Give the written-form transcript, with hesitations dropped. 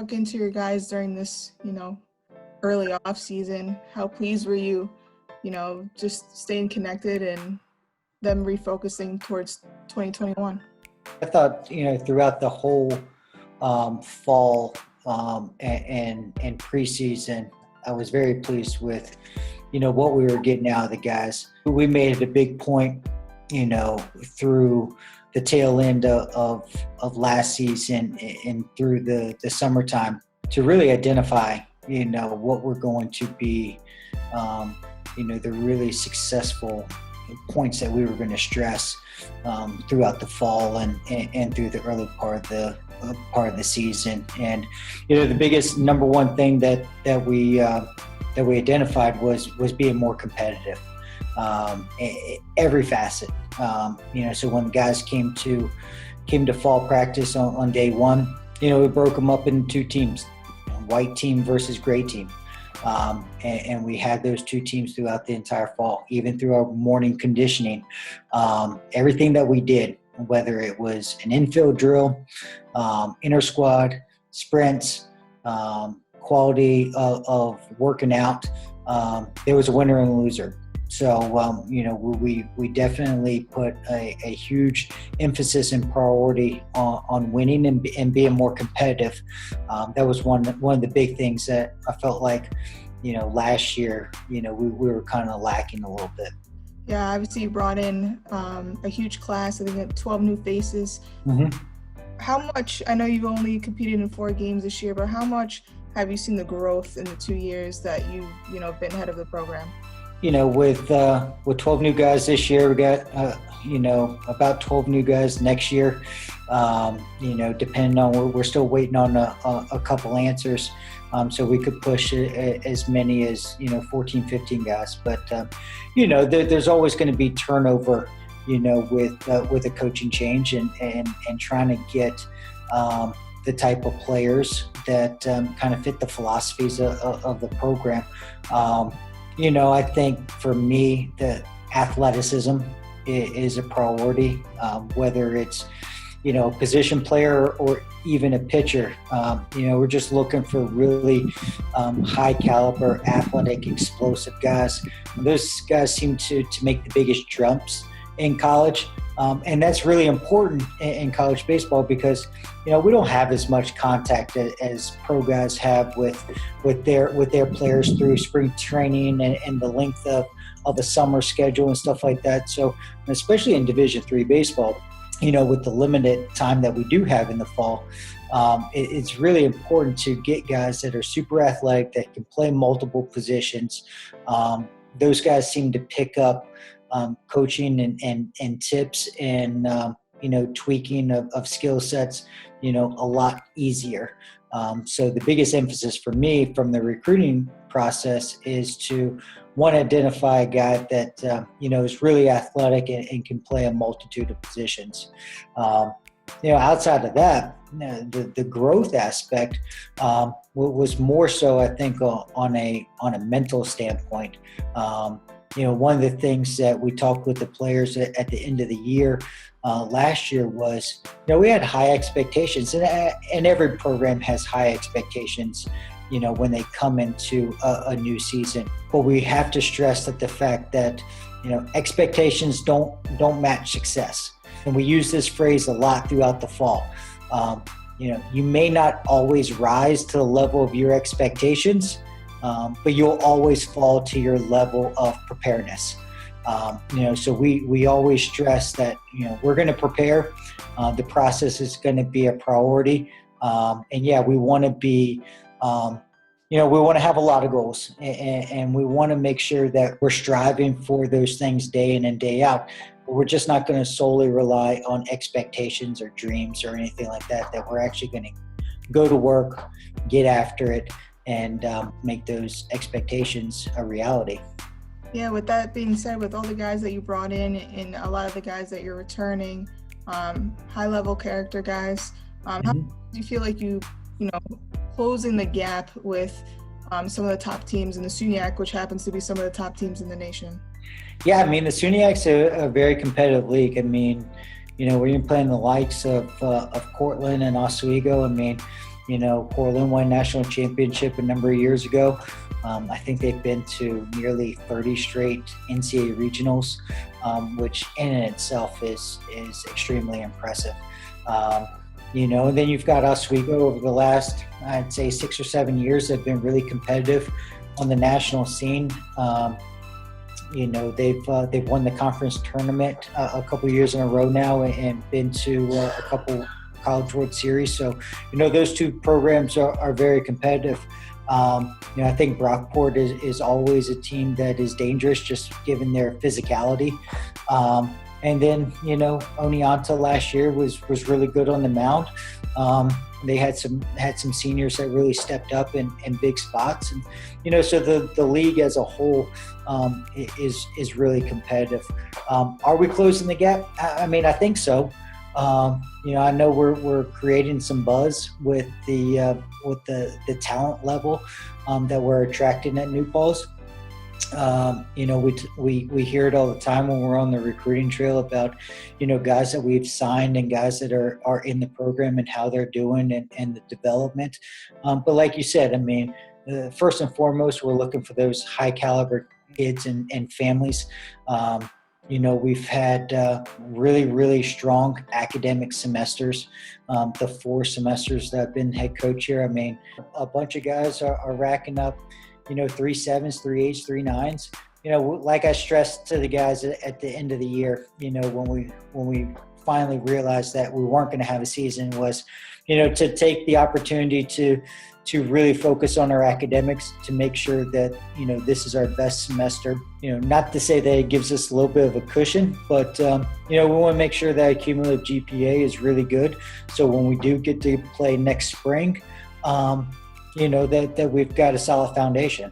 talk into your guys during this, early off season. How pleased were you, just staying connected and them refocusing towards 2021? I thought, throughout the whole fall and preseason, I was very pleased with, what we were getting out of the guys. We made it a big point, through the tail end of last season and through the summertime to really identify, what we're going to be, the really successful points that we were going to stress throughout the fall and through the early part of the season. And the biggest number one thing that we identified was being more competitive, every facet. So when the guys came to fall practice on day one, we broke them up into two teams, white team versus gray team. And we had those two teams throughout the entire fall, even through our morning conditioning. Everything that we did, whether it was an infield drill, inter squad, sprints, quality of working out, there was a winner and a loser. So, we definitely put a huge emphasis and priority on winning and being more competitive. That was one of the big things that I felt like, last year, we were kind of lacking a little bit. Yeah, obviously you brought in a huge class. I think 12 new faces. Mm-hmm. How much, I know you've only competed in 4 games this year, but how much have you seen the growth in the 2 years that you've, been head of the program? With 12 new guys this year, we got, about 12 new guys next year. Depending on, we're still waiting on a couple answers. So we could push as many as, 14, 15 guys. But, there's always going to be turnover, with a coaching change and trying to get the type of players that kind of fit the philosophies of the program. I think for me, the athleticism is a priority, whether it's, a position player or even a pitcher. We're just looking for really high caliber, athletic, explosive guys. Those guys seem to make the biggest jumps in college. And that's really important in college baseball because, we don't have as much contact as pro guys have with their players through spring training and the length of a summer schedule and stuff like that. So especially in Division III baseball, with the limited time that we do have in the fall, it's really important to get guys that are super athletic, that can play multiple positions. Those guys seem to pick up coaching and tips and, tweaking of skill sets, a lot easier. So the biggest emphasis for me from the recruiting process is to, one, identify a guy that, is really athletic and can play a multitude of positions. Outside of that, the growth aspect was more so, I think, on a mental standpoint. One of the things that we talked with the players at the end of the year last year was, we had high expectations, and every program has high expectations, when they come into a new season. But we have to stress that the fact that, expectations don't match success. And we use this phrase a lot throughout the fall. You may not always rise to the level of your expectations, but you'll always fall to your level of preparedness. So we always stress that, we're going to prepare. The process is going to be a priority. We want to be, we want to have a lot of goals and we want to make sure that we're striving for those things day in and day out. But we're just not going to solely rely on expectations or dreams or anything like that we're actually going to go to work, get after it, and make those expectations a reality. Yeah, with that being said, with all the guys that you brought in and a lot of the guys that you're returning, high-level character guys, how do you feel like closing the gap with some of the top teams in the SUNYAC, which happens to be some of the top teams in the nation? Yeah, the SUNYAC's a very competitive league. When you're playing the likes of Cortland and Oswego, Portland won national championship a number of years ago. I think they've been to nearly 30 straight NCAA regionals, which in and itself is extremely impressive. And then you've got Oswego over the last, I'd say, 6 or 7 years have been really competitive on the national scene. They've won the conference tournament a couple years in a row now and been to a couple College World Series. So, those two programs are very competitive. I think Brockport is always a team that is dangerous just given their physicality. And then, Oneonta last year was really good on the mound. They had some seniors that really stepped up in big spots, and so the league as a whole is really competitive. Are we closing the gap? I mean, I think so. I know we're creating some buzz with the talent level that we're attracting at New Paltz. We hear it all the time when we're on the recruiting trail about, guys that we've signed and guys that are in the program and how they're doing and the development. But like you said, I mean, first and foremost, we're looking for those high caliber kids and families. We've had really, really strong academic semesters. The 4 semesters that I've been head coach here, I mean, a bunch of guys are racking up 3.7s, 3.8s, 3.9s. Like I stressed to the guys at the end of the year, when we finally realized that we weren't going to have a season, was, to take the opportunity to really focus on our academics, to make sure that, this is our best semester. Not to say that it gives us a little bit of a cushion, but, we want to make sure that our cumulative GPA is really good. So when we do get to play next spring, that we've got a solid foundation.